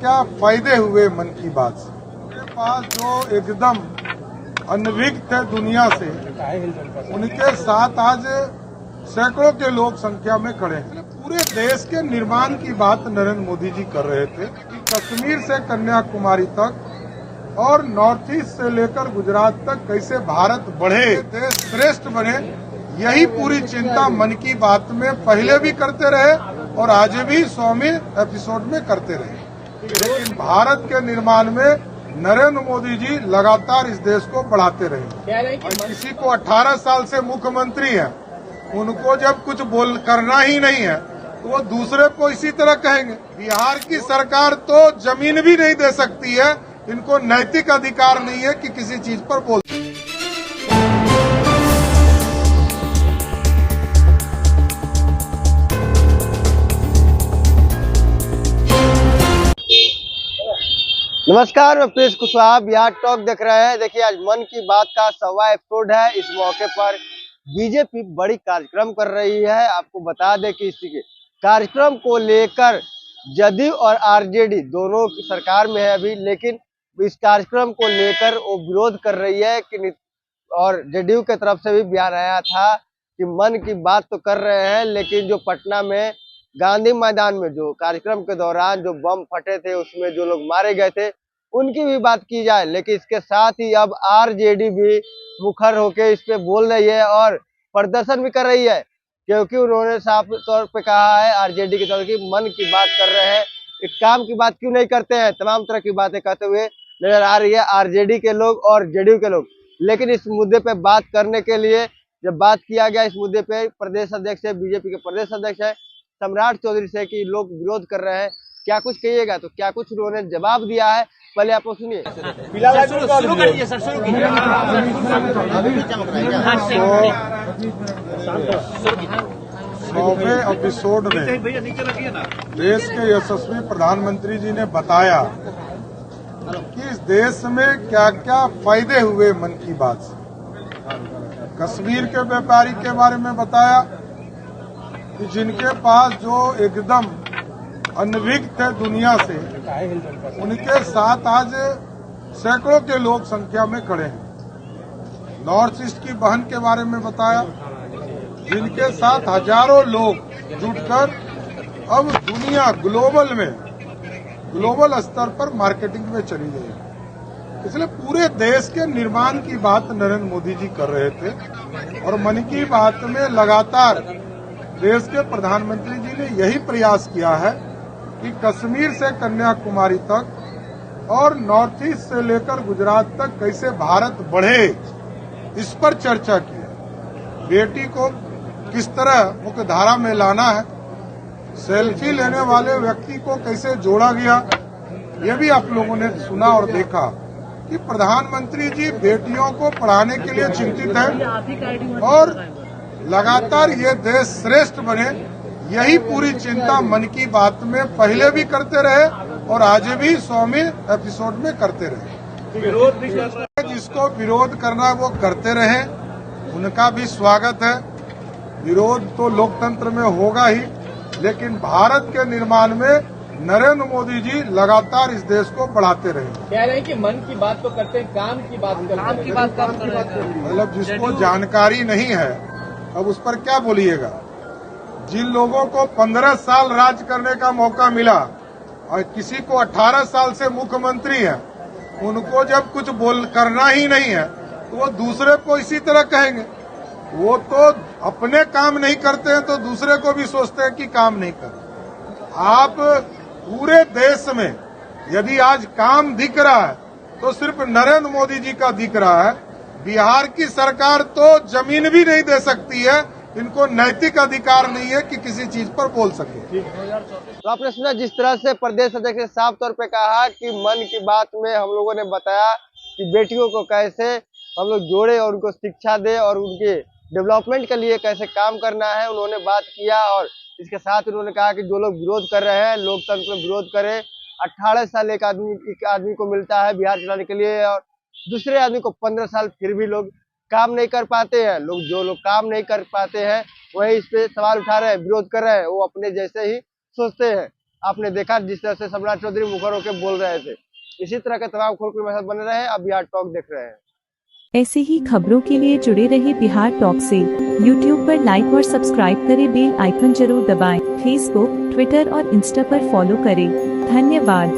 क्या फायदे हुए मन की बात से। उनके पास जो एकदम अनभिज्ञ थे दुनिया से, उनके साथ आज सैकड़ों के लोग संख्या में खड़े हैं। पूरे देश के निर्माण की बात नरेंद्र मोदी जी कर रहे थे कि कश्मीर से कन्याकुमारी तक और नॉर्थ ईस्ट से लेकर गुजरात तक कैसे भारत बढ़े, देश श्रेष्ठ बने। यही पूरी चिंता मन की बात में पहले भी करते रहे और आज भी 100वें एपिसोड में करते रहे। लेकिन भारत के निर्माण में नरेंद्र मोदी जी लगातार इस देश को बढ़ाते रहे। और किसी को 18 साल से मुख्यमंत्री है, उनको जब कुछ करना ही नहीं है तो वो दूसरे को इसी तरह कहेंगे। बिहार की सरकार तो जमीन भी नहीं दे सकती है, इनको नैतिक अधिकार नहीं है कि किसी चीज पर बोल। नमस्कार, मैं प्रिंस कुशवाहा, बिहार टॉक देख रहे हैं। देखिए, आज मन की बात का 100वां एपिसोड है। इस मौके पर बीजेपी बड़ी कार्यक्रम कर रही है। आपको बता दें कि इस कार्यक्रम को लेकर जदयू और आरजेडी दोनों की सरकार में है अभी, लेकिन इस कार्यक्रम को लेकर वो विरोध कर रही है कि और जदयू की तरफ से भी बयान आया था कि मन की बात तो कर रहे हैं, लेकिन जो पटना में गांधी मैदान में जो कार्यक्रम के दौरान जो बम फटे थे, उसमें जो लोग मारे गए थे, उनकी भी बात की जाए। लेकिन इसके साथ ही अब आरजेडी भी मुखर होकर इस पे बोल रही है और प्रदर्शन भी कर रही है, क्योंकि उन्होंने साफ तौर पे कहा है आरजेडी के तौर की मन की बात कर रहे हैं, एक काम की बात क्यों नहीं करते हैं। तमाम तरह की बातें कहते हुए नजर आ रही है आरजेडी के लोग और जेडीयू के लोग। लेकिन इस मुद्दे पे बात करने के लिए जब बात किया गया, इस मुद्दे पे प्रदेश अध्यक्ष है, बीजेपी के प्रदेश अध्यक्ष है सम्राट चौधरी से कि लोग विरोध कर रहे हैं, क्या कुछ कहिएगा। तो क्या कुछ उन्होंने जवाब दिया है, पहले आप सुनिए। सौवें एपिसोड में देश के यशस्वी प्रधानमंत्री जी ने बताया कि इस देश में क्या क्या फायदे हुए मन की बात से। कश्मीर के व्यापारी के बारे में बताया कि जिनके पास जो एकदम अनभिज्ञ थे दुनिया से, उनके साथ आज सैकड़ों के लोग संख्या में खड़े हैं। नॉर्थ ईस्ट की बहन के बारे में बताया, जिनके साथ हजारों लोग जुटकर अब दुनिया ग्लोबल स्तर पर मार्केटिंग में चली गई। इसलिए पूरे देश के निर्माण की बात नरेंद्र मोदी जी कर रहे थे और मन की बात में लगातार देश के प्रधानमंत्री जी ने यही प्रयास किया है कि कश्मीर से कन्याकुमारी तक और नॉर्थ ईस्ट से लेकर गुजरात तक कैसे भारत बढ़े, इस पर चर्चा की है। बेटी को किस तरह मुख्यधारा में लाना है, सेल्फी लेने वाले व्यक्ति को कैसे जोड़ा गया, ये भी आप लोगों ने सुना और देखा कि प्रधानमंत्री जी बेटियों को पढ़ाने के लिए चिंतित हैं और लगातार ये देश श्रेष्ठ बने। यही पूरी चिंता मन की बात में पहले भी करते रहे और आज भी 100वें एपिसोड में करते रहे। विरोध भी कर रहे हैं, जिसको विरोध करना है वो करते रहे, उनका भी स्वागत है। विरोध तो लोकतंत्र में होगा ही, लेकिन भारत के निर्माण में नरेंद्र मोदी जी लगातार इस देश को बढ़ाते रहे। कह रहे हैं कि मन की बात तो करते हैं, काम की बात करते हैं। मतलब जिसको जानकारी नहीं है अब उस पर क्या बोलिएगा। जिन लोगों को 15 साल राज करने का मौका मिला और किसी को 18 साल से मुख्यमंत्री है, उनको जब कुछ करना ही नहीं है तो वो दूसरे को इसी तरह कहेंगे। वो तो अपने काम नहीं करते हैं तो दूसरे को भी सोचते हैं कि काम नहीं कर। आप पूरे देश में यदि आज काम दिख रहा है तो सिर्फ नरेंद्र मोदी जी का दिख रहा है। बिहार की सरकार तो जमीन भी नहीं दे सकती है, इनको नैतिक अधिकार नहीं है कि किसी चीज पर बोल सके। तो आपने सुना जिस तरह से प्रदेश अध्यक्ष ने साफ तौर पे कहा कि मन की बात में हम लोगों ने बताया कि बेटियों को कैसे हम लोग जोड़े और उनको शिक्षा दे और उनके डेवलपमेंट के लिए कैसे काम करना है, उन्होंने बात किया। और इसके साथ उन्होंने कहा कि जो लोग विरोध कर रहे हैं, लोकतंत्र में विरोध करें। 18 साल एक आदमी को मिलता है बिहार चलाने के लिए और दूसरे आदमी को 15 साल, फिर भी लोग काम नहीं कर पाते हैं। जो लोग काम नहीं कर पाते हैं वही इस पे सवाल उठा रहे हैं, विरोध कर रहे हैं, वो अपने जैसे ही सोचते हैं। आपने देखा जिस तरह से सम्राट चौधरी मुखर होकर बोल रहे थे। इसी तरह के तमाम खबरों के साथ बने रहे। अब बिहार टॉक देख रहे हैं। ऐसे ही खबरों के लिए जुड़े रहे बिहार टॉक से। यूट्यूब पर लाइक और सब्सक्राइब करें, बेल आइकन जरूर दबाएं। फेसबुक, ट्विटर और इंस्टा पर फॉलो करें। धन्यवाद।